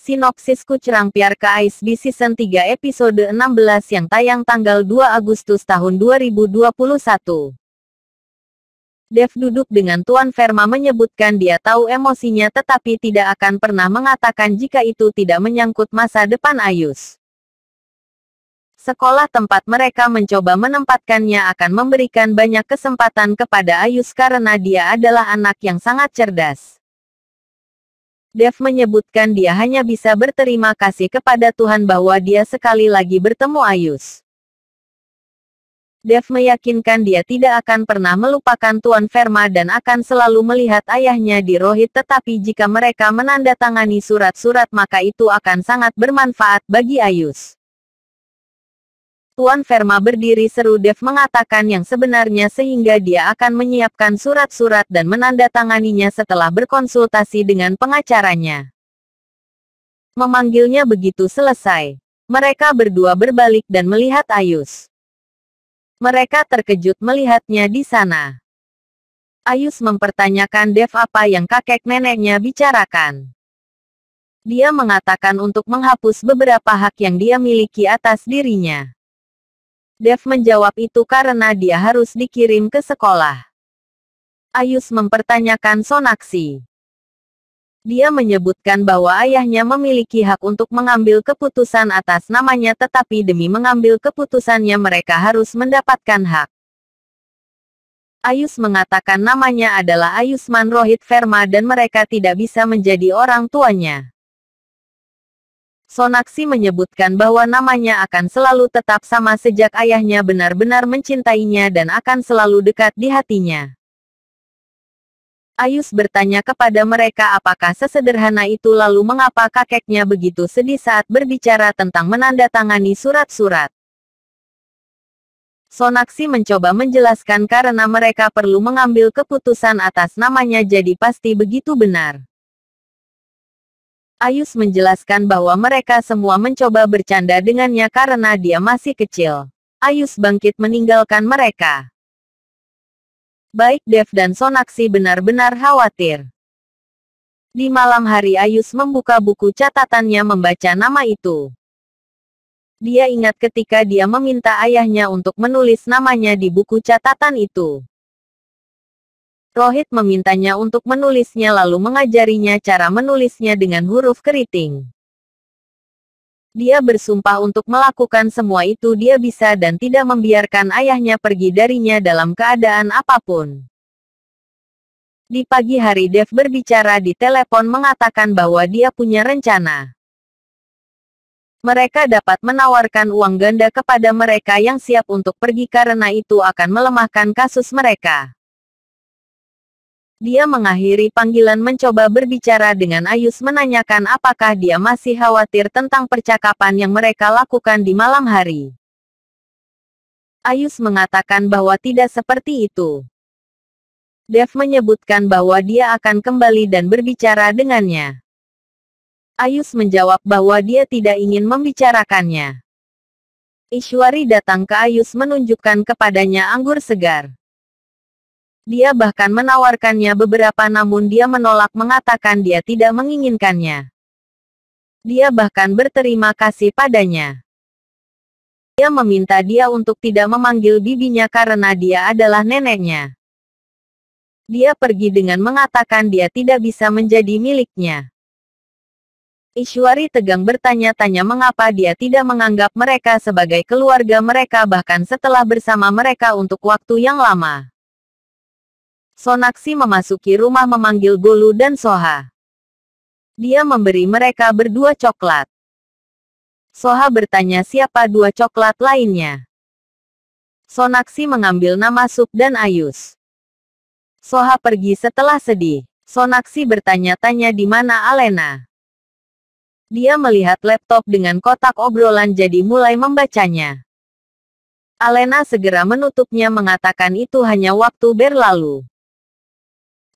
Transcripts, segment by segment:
Sinopsis Kucerang Piar ke Ice Season 3 episode 16 yang tayang tanggal 2 Agustus tahun 2021. Dev duduk dengan Tuan Verma menyebutkan dia tahu emosinya tetapi tidak akan pernah mengatakan jika itu tidak menyangkut masa depan Ayus. Sekolah tempat mereka mencoba menempatkannya akan memberikan banyak kesempatan kepada Ayus karena dia adalah anak yang sangat cerdas. Dev menyebutkan dia hanya bisa berterima kasih kepada Tuhan bahwa dia sekali lagi bertemu Ayus. Dev meyakinkan dia tidak akan pernah melupakan Tuan Verma dan akan selalu melihat ayahnya di Rohit, tetapi jika mereka menandatangani surat-surat maka itu akan sangat bermanfaat bagi Ayus. Tuan Verma berdiri, seru Dev mengatakan yang sebenarnya sehingga dia akan menyiapkan surat-surat dan menandatanganinya setelah berkonsultasi dengan pengacaranya. Memanggilnya begitu selesai. Mereka berdua berbalik dan melihat Ayus. Mereka terkejut melihatnya di sana. Ayus mempertanyakan Dev apa yang kakek neneknya bicarakan. Dia mengatakan untuk menghapus beberapa hak yang dia miliki atas dirinya. Dev menjawab itu karena dia harus dikirim ke sekolah. Ayus mempertanyakan Sonaksi. Dia menyebutkan bahwa ayahnya memiliki hak untuk mengambil keputusan atas namanya, tetapi demi mengambil keputusannya mereka harus mendapatkan hak. Ayus mengatakan namanya adalah Ayusman Rohit Verma dan mereka tidak bisa menjadi orang tuanya. Sonaksi menyebutkan bahwa namanya akan selalu tetap sama sejak ayahnya benar-benar mencintainya dan akan selalu dekat di hatinya. Ayus bertanya kepada mereka apakah sesederhana itu, lalu mengapa kakeknya begitu sedih saat berbicara tentang menandatangani surat-surat. Sonaksi mencoba menjelaskan karena mereka perlu mengambil keputusan atas namanya, jadi pasti begitu benar. Ayus menjelaskan bahwa mereka semua mencoba bercanda dengannya karena dia masih kecil. Ayus bangkit meninggalkan mereka. Baik Dev dan Sonaksi benar-benar khawatir. Di malam hari Ayus membuka buku catatannya membaca nama itu. Dia ingat ketika dia meminta ayahnya untuk menulis namanya di buku catatan itu. Rohit memintanya untuk menulisnya lalu mengajarinya cara menulisnya dengan huruf keriting. Dia bersumpah untuk melakukan semua itu dia bisa dan tidak membiarkan ayahnya pergi darinya dalam keadaan apapun. Di pagi hari Dev berbicara di telepon mengatakan bahwa dia punya rencana. Mereka dapat menawarkan uang ganda kepada mereka yang siap untuk pergi karena itu akan melemahkan kasus mereka. Dia mengakhiri panggilan mencoba berbicara dengan Ayus menanyakan apakah dia masih khawatir tentang percakapan yang mereka lakukan di malam hari. Ayus mengatakan bahwa tidak seperti itu. Dev menyebutkan bahwa dia akan kembali dan berbicara dengannya. Ayus menjawab bahwa dia tidak ingin membicarakannya. Ishwari datang ke Ayus menunjukkan kepadanya anggur segar. Dia bahkan menawarkannya beberapa namun dia menolak mengatakan dia tidak menginginkannya. Dia bahkan berterima kasih padanya. Dia meminta dia untuk tidak memanggil bibinya karena dia adalah neneknya. Dia pergi dengan mengatakan dia tidak bisa menjadi miliknya. Ishwari tegang bertanya-tanya mengapa dia tidak menganggap mereka sebagai keluarga mereka bahkan setelah bersama mereka untuk waktu yang lama. Sonaksi memasuki rumah memanggil Golu dan Soha. Dia memberi mereka berdua coklat. Soha bertanya siapa dua coklat lainnya. Sonaksi mengambil nama Sup dan Ayus. Soha pergi setelah sedih. Sonaksi bertanya-tanya di mana Alena. Dia melihat laptop dengan kotak obrolan jadi mulai membacanya. Alena segera menutupnya mengatakan itu hanya waktu berlalu.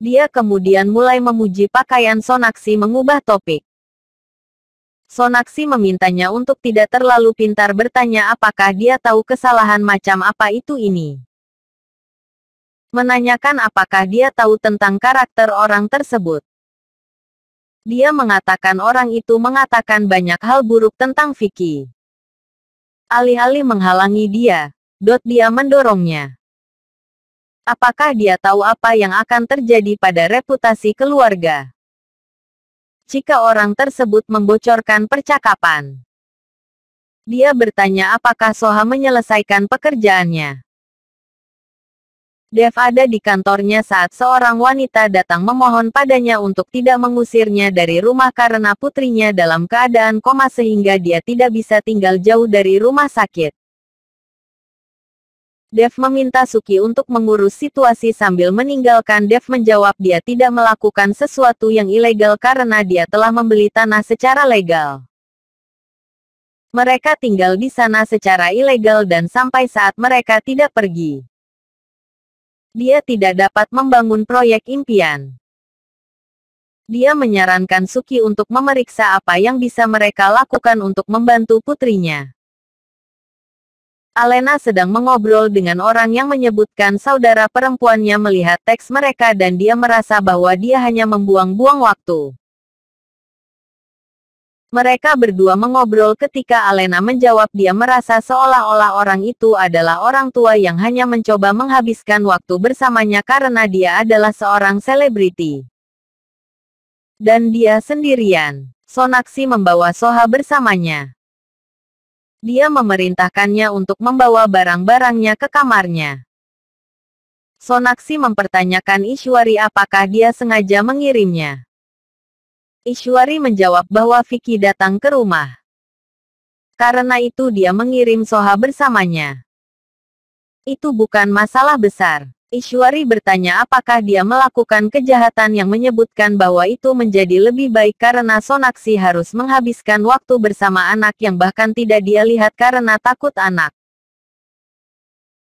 Dia kemudian mulai memuji pakaian Sonaksi mengubah topik. Sonaksi memintanya untuk tidak terlalu pintar bertanya apakah dia tahu kesalahan macam apa itu ini. Menanyakan apakah dia tahu tentang karakter orang tersebut. Dia mengatakan orang itu mengatakan banyak hal buruk tentang Vicky. Alih-alih menghalangi dia, dia mendorongnya. Apakah dia tahu apa yang akan terjadi pada reputasi keluarga jika orang tersebut membocorkan percakapan? Dia bertanya apakah Soha menyelesaikan pekerjaannya. Dev ada di kantornya saat seorang wanita datang memohon padanya untuk tidak mengusirnya dari rumah karena putrinya dalam keadaan koma sehingga dia tidak bisa tinggal jauh dari rumah sakit. Dev meminta Suki untuk mengurus situasi sambil meninggalkan Dev menjawab dia tidak melakukan sesuatu yang ilegal karena dia telah membeli tanah secara legal. Mereka tinggal di sana secara ilegal dan sampai saat mereka tidak pergi, dia tidak dapat membangun proyek impian. Dia menyarankan Suki untuk memeriksa apa yang bisa mereka lakukan untuk membantu putrinya. Alena sedang mengobrol dengan orang yang menyebutkan saudara perempuannya melihat teks mereka dan dia merasa bahwa dia hanya membuang-buang waktu. Mereka berdua mengobrol ketika Alena menjawab dia merasa seolah-olah orang itu adalah orang tua yang hanya mencoba menghabiskan waktu bersamanya karena dia adalah seorang selebriti. Dan dia sendirian. Sonaksi membawa Soha bersamanya. Dia memerintahkannya untuk membawa barang-barangnya ke kamarnya. Sonaksi mempertanyakan Ishwari apakah dia sengaja mengirimnya. Ishwari menjawab bahwa Vicky datang ke rumah. Karena itu dia mengirim Soha bersamanya. Itu bukan masalah besar. Ishwari bertanya apakah dia melakukan kejahatan yang menyebutkan bahwa itu menjadi lebih baik karena Sonaksi harus menghabiskan waktu bersama anak yang bahkan tidak dia lihat karena takut anak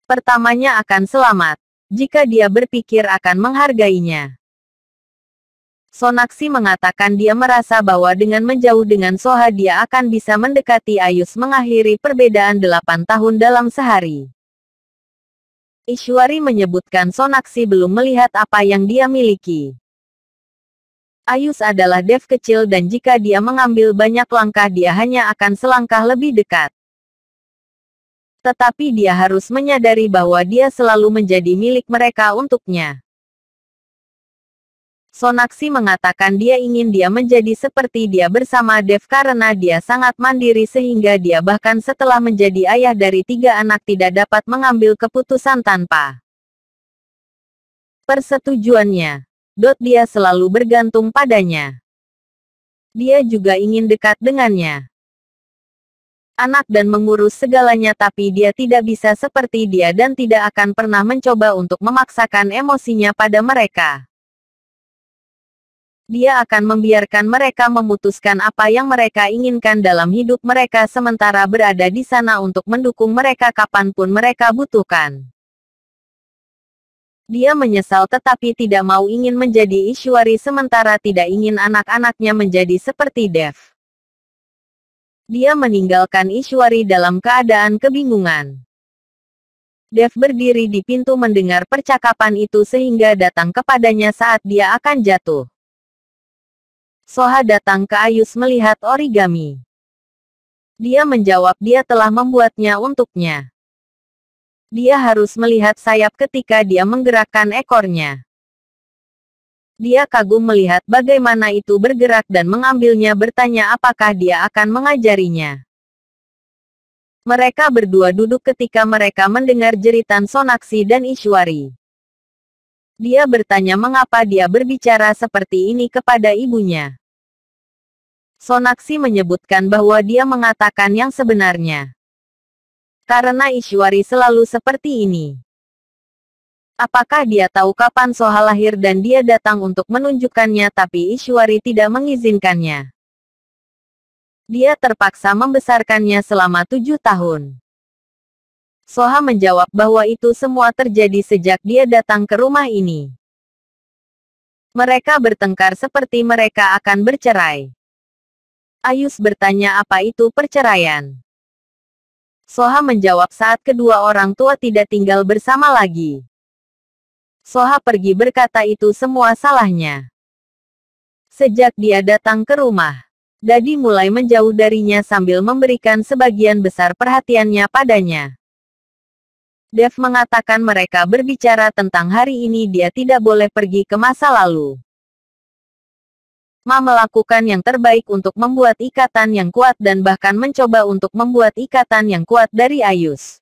pertamanya akan selamat, jika dia berpikir akan menghargainya. Sonaksi mengatakan dia merasa bahwa dengan menjauh dengan Soha dia akan bisa mendekati Ayus mengakhiri perbedaan 8 tahun dalam sehari. Ishwari menyebutkan Sonaksi belum melihat apa yang dia miliki. Ayus adalah Dev kecil dan jika dia mengambil banyak langkah dia hanya akan selangkah lebih dekat. Tetapi dia harus menyadari bahwa dia selalu menjadi milik mereka untuknya. Sonaksi mengatakan dia ingin dia menjadi seperti dia bersama Dev karena dia sangat mandiri sehingga dia bahkan setelah menjadi ayah dari 3 anak tidak dapat mengambil keputusan tanpa persetujuannya. Dia selalu bergantung padanya. Dia juga ingin dekat dengannya. Anak dan mengurus segalanya tapi dia tidak bisa seperti dia dan tidak akan pernah mencoba untuk memaksakan emosinya pada mereka. Dia akan membiarkan mereka memutuskan apa yang mereka inginkan dalam hidup mereka sementara berada di sana untuk mendukung mereka kapanpun mereka butuhkan. Dia menyesal tetapi tidak mau ingin menjadi Ishwari sementara tidak ingin anak-anaknya menjadi seperti Dev. Dia meninggalkan Ishwari dalam keadaan kebingungan. Dev berdiri di pintu mendengar percakapan itu sehingga datang kepadanya saat dia akan jatuh. Soha datang ke Ayus melihat origami. Dia menjawab dia telah membuatnya untuknya. Dia harus melihat sayap ketika dia menggerakkan ekornya. Dia kagum melihat bagaimana itu bergerak dan mengambilnya bertanya apakah dia akan mengajarinya. Mereka berdua duduk ketika mereka mendengar jeritan Sonaksi dan Ishwari. Dia bertanya mengapa dia berbicara seperti ini kepada ibunya. Sonaksi menyebutkan bahwa dia mengatakan yang sebenarnya. Karena Ishwari selalu seperti ini. Apakah dia tahu kapan Soha lahir dan dia datang untuk menunjukkannya tapi Ishwari tidak mengizinkannya. Dia terpaksa membesarkannya selama 7 tahun. Soha menjawab bahwa itu semua terjadi sejak dia datang ke rumah ini. Mereka bertengkar seperti mereka akan bercerai. Ayus bertanya apa itu perceraian. Soha menjawab saat kedua orang tua tidak tinggal bersama lagi. Soha pergi berkata itu semua salahnya. Sejak dia datang ke rumah, Dadi mulai menjauh darinya sambil memberikan sebagian besar perhatiannya padanya. Dev mengatakan mereka berbicara tentang hari ini dia tidak boleh pergi ke masa lalu. Ma melakukan yang terbaik untuk membuat ikatan yang kuat dan bahkan mencoba untuk membuat ikatan yang kuat dari Ayus.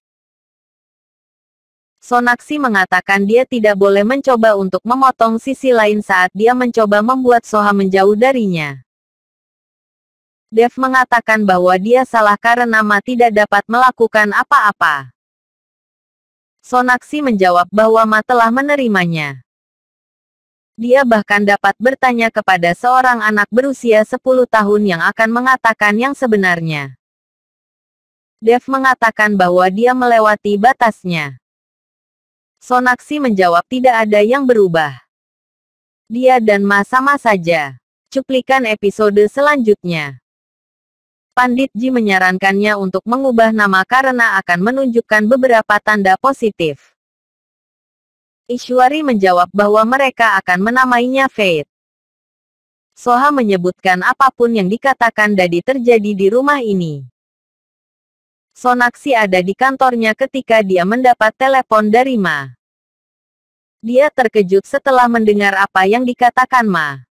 Sonakshi mengatakan dia tidak boleh mencoba untuk memotong sisi lain saat dia mencoba membuat Soha menjauh darinya. Dev mengatakan bahwa dia salah karena Ma tidak dapat melakukan apa-apa. Sonakshi menjawab bahwa Ma telah menerimanya. Dia bahkan dapat bertanya kepada seorang anak berusia 10 tahun yang akan mengatakan yang sebenarnya. Dev mengatakan bahwa dia melewati batasnya. Sonakshi menjawab tidak ada yang berubah. Dia dan Ma sama saja. Cuplikan episode selanjutnya. Pandit Ji menyarankannya untuk mengubah nama karena akan menunjukkan beberapa tanda positif. Ishwari menjawab bahwa mereka akan menamainya Fate. Soha menyebutkan apapun yang dikatakan Dadi terjadi di rumah ini. Sonakshi ada di kantornya ketika dia mendapat telepon dari Ma. Dia terkejut setelah mendengar apa yang dikatakan Ma.